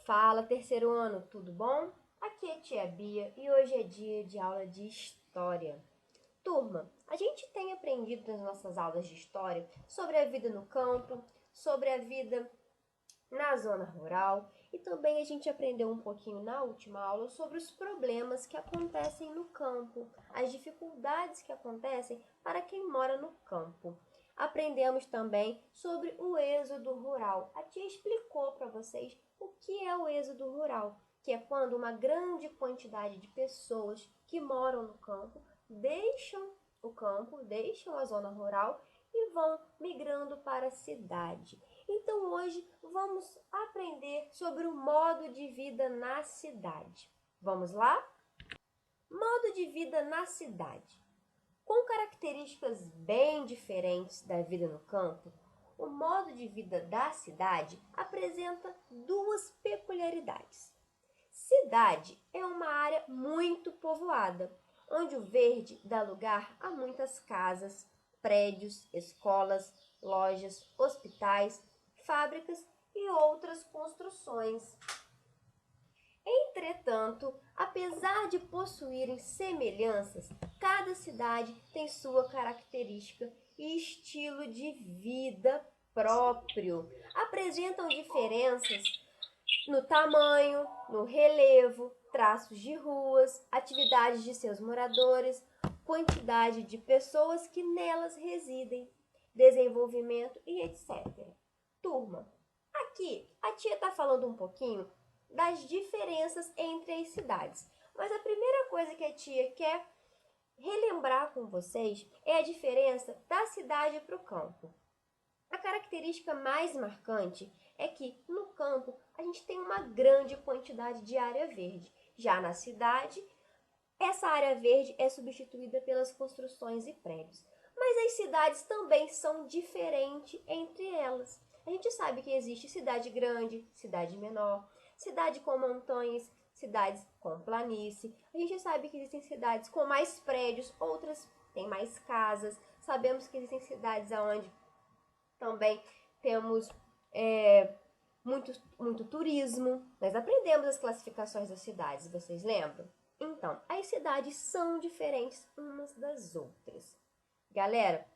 Fala, terceiro ano, tudo bom? Aqui é a tia Bia e hoje é dia de aula de História. Turma, a gente tem aprendido nas nossas aulas de História sobre a vida no campo, sobre a vida na zona rural e também a gente aprendeu um pouquinho na última aula sobre os problemas que acontecem no campo, as dificuldades que acontecem para quem mora no campo. Aprendemos também sobre o êxodo rural. A tia explicou para vocês o que é o êxodo rural, que é quando uma grande quantidade de pessoas que moram no campo deixam o campo, deixam a zona rural e vão migrando para a cidade. Então hoje vamos aprender sobre o modo de vida na cidade. Vamos lá? Modo de vida na cidade. Com características bem diferentes da vida no campo, o modo de vida da cidade apresenta duas peculiaridades. Cidade é uma área muito povoada, onde o verde dá lugar a muitas casas, prédios, escolas, lojas, hospitais, fábricas e outras construções. Entretanto, apesar de possuírem semelhanças, cada cidade tem sua característica e estilo de vida próprio. Apresentam diferenças no tamanho, no relevo, traços de ruas, atividades de seus moradores, quantidade de pessoas que nelas residem, desenvolvimento e etc. Turma, aqui a tia está falando um pouquinho das diferenças entre as cidades. Mas a primeira coisa que a tia quer relembrar com vocês é a diferença da cidade para o campo. A característica mais marcante é que no campo a gente tem uma grande quantidade de área verde. Já na cidade, essa área verde é substituída pelas construções e prédios. Mas as cidades também são diferentes entre elas. A gente sabe que existe cidade grande, cidade menor, cidade com montanhas, cidades com planície. A gente sabe que existem cidades com mais prédios, outras têm mais casas. Sabemos que existem cidades onde também temos muito turismo. Nós aprendemos as classificações das cidades, vocês lembram? Então, as cidades são diferentes umas das outras. Galera,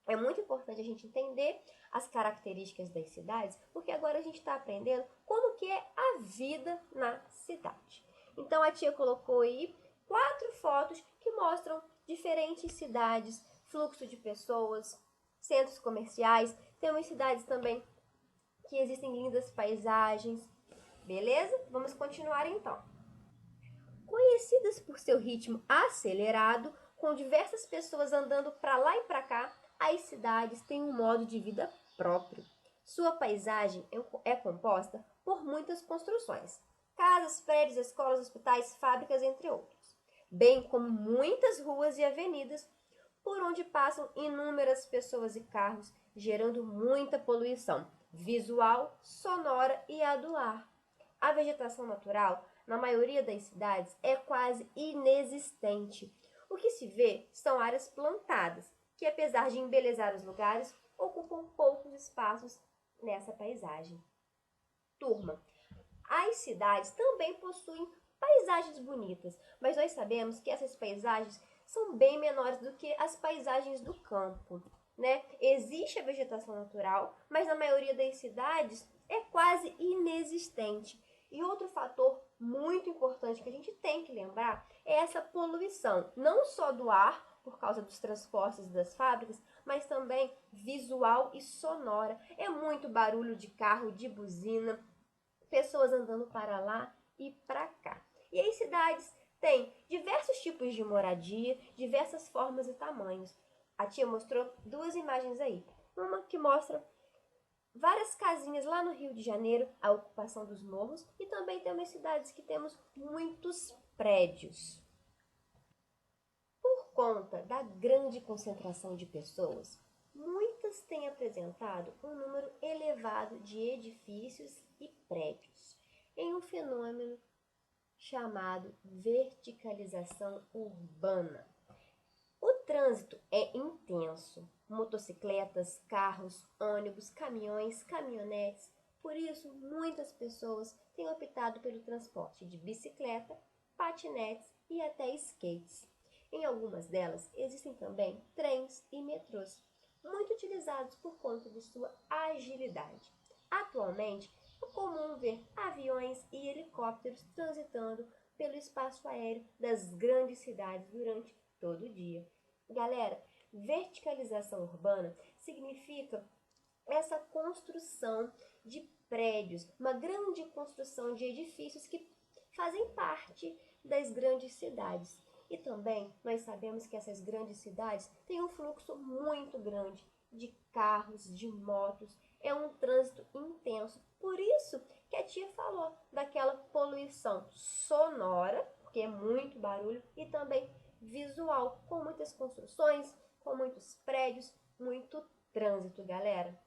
é muito importante a gente entender as características das cidades, porque agora a gente está aprendendo como que é a vida na cidade. Então, a tia colocou aí 4 fotos que mostram diferentes cidades, fluxo de pessoas, centros comerciais. Temos cidades também que existem lindas paisagens. Beleza? Vamos continuar então. Conhecidas por seu ritmo acelerado, com diversas pessoas andando para lá e para cá, as cidades têm um modo de vida próprio. Sua paisagem é composta por muitas construções, casas, prédios, escolas, hospitais, fábricas, entre outros, bem como muitas ruas e avenidas por onde passam inúmeras pessoas e carros, gerando muita poluição visual, sonora e a do ar. A vegetação natural, na maioria das cidades, é quase inexistente. O que se vê são áreas plantadas, que apesar de embelezar os lugares, ocupam poucos espaços nessa paisagem. Turma, as cidades também possuem paisagens bonitas, mas nós sabemos que essas paisagens são bem menores do que as paisagens do campo, né? Existe a vegetação natural, mas na maioria das cidades é quase inexistente. E outro fator muito importante que a gente tem que lembrar é essa poluição, não só do ar, por causa dos transportes das fábricas, mas também visual e sonora. É muito barulho de carro, de buzina, pessoas andando para lá e para cá. E as cidades têm diversos tipos de moradia, diversas formas e tamanhos. A tia mostrou 2 imagens aí. Uma que mostra várias casinhas lá no Rio de Janeiro, a ocupação dos morros, e também temos cidades que temos muitos prédios. Por conta da grande concentração de pessoas, muitas têm apresentado um número elevado de edifícios e prédios, em um fenômeno chamado verticalização urbana. O trânsito é intenso. Motocicletas, carros, ônibus, caminhões, caminhonetes, Por isso, muitas pessoas têm optado pelo transporte de bicicleta, patinetes e até skates. Em algumas delas, existem também trens e metrôs, muito utilizados por conta de sua agilidade. Atualmente, é comum ver aviões e helicópteros transitando pelo espaço aéreo das grandes cidades durante todo o dia. Galera, verticalização urbana significa essa construção de prédios, uma grande construção de edifícios que fazem parte das grandes cidades. E também nós sabemos que essas grandes cidades têm um fluxo muito grande de carros, de motos, é um trânsito intenso. Por isso que a tia falou daquela poluição sonora, porque é muito barulho, e também visual, com muitas construções, com muitos prédios, muito trânsito, galera.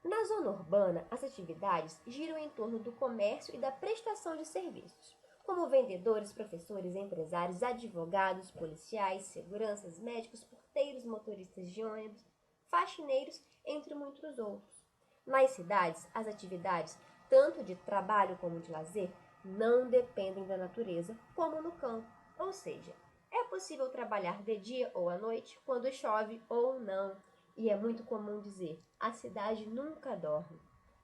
Na zona urbana, as atividades giram em torno do comércio e da prestação de serviços, como vendedores, professores, empresários, advogados, policiais, seguranças, médicos, porteiros, motoristas de ônibus, faxineiros, entre muitos outros. Nas cidades, as atividades, tanto de trabalho como de lazer, não dependem da natureza, como no campo. Ou seja, é possível trabalhar de dia ou à noite, quando chove ou não. E é muito comum dizer, a cidade nunca dorme.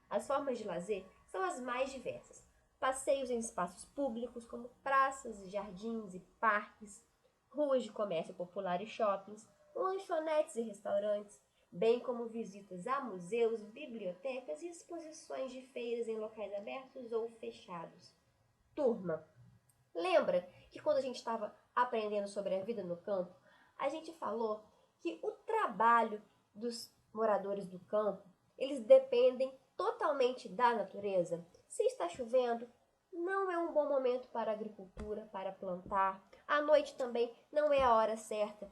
As formas de lazer são as mais diversas. Passeios em espaços públicos, como praças, jardins e parques, ruas de comércio popular e shoppings, lanchonetes e restaurantes, bem como visitas a museus, bibliotecas e exposições de feiras em locais abertos ou fechados. Turma, lembra que quando a gente estava aprendendo sobre a vida no campo, a gente falou que o trabalho dos moradores do campo, eles dependem totalmente da natureza? Se está chovendo, não é um bom momento para a agricultura, para plantar. À noite também não é a hora certa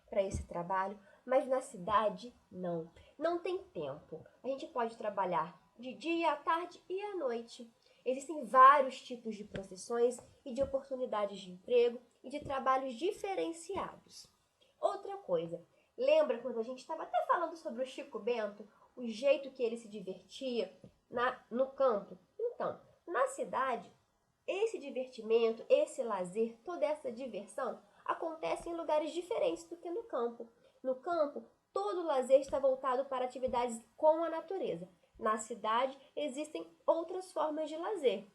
para esse trabalho, mas na cidade não. Não tem tempo. A gente pode trabalhar de dia, à tarde e à noite. Existem vários tipos de profissões e de oportunidades de emprego e de trabalhos diferenciados. Outra coisa, lembra quando a gente estava até falando sobre o Chico Bento, o jeito que ele se divertia no campo? Então, na cidade, esse divertimento, esse lazer, toda essa diversão acontece em lugares diferentes do que no campo. No campo, todo o lazer está voltado para atividades com a natureza. Na cidade, existem outras formas de lazer,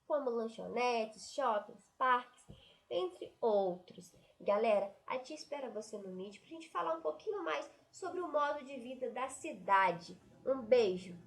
como lanchonetes, shoppings, parques, entre outros. Galera, a tia espera você no Meet para a gente falar um pouquinho mais sobre o modo de vida da cidade. Um beijo!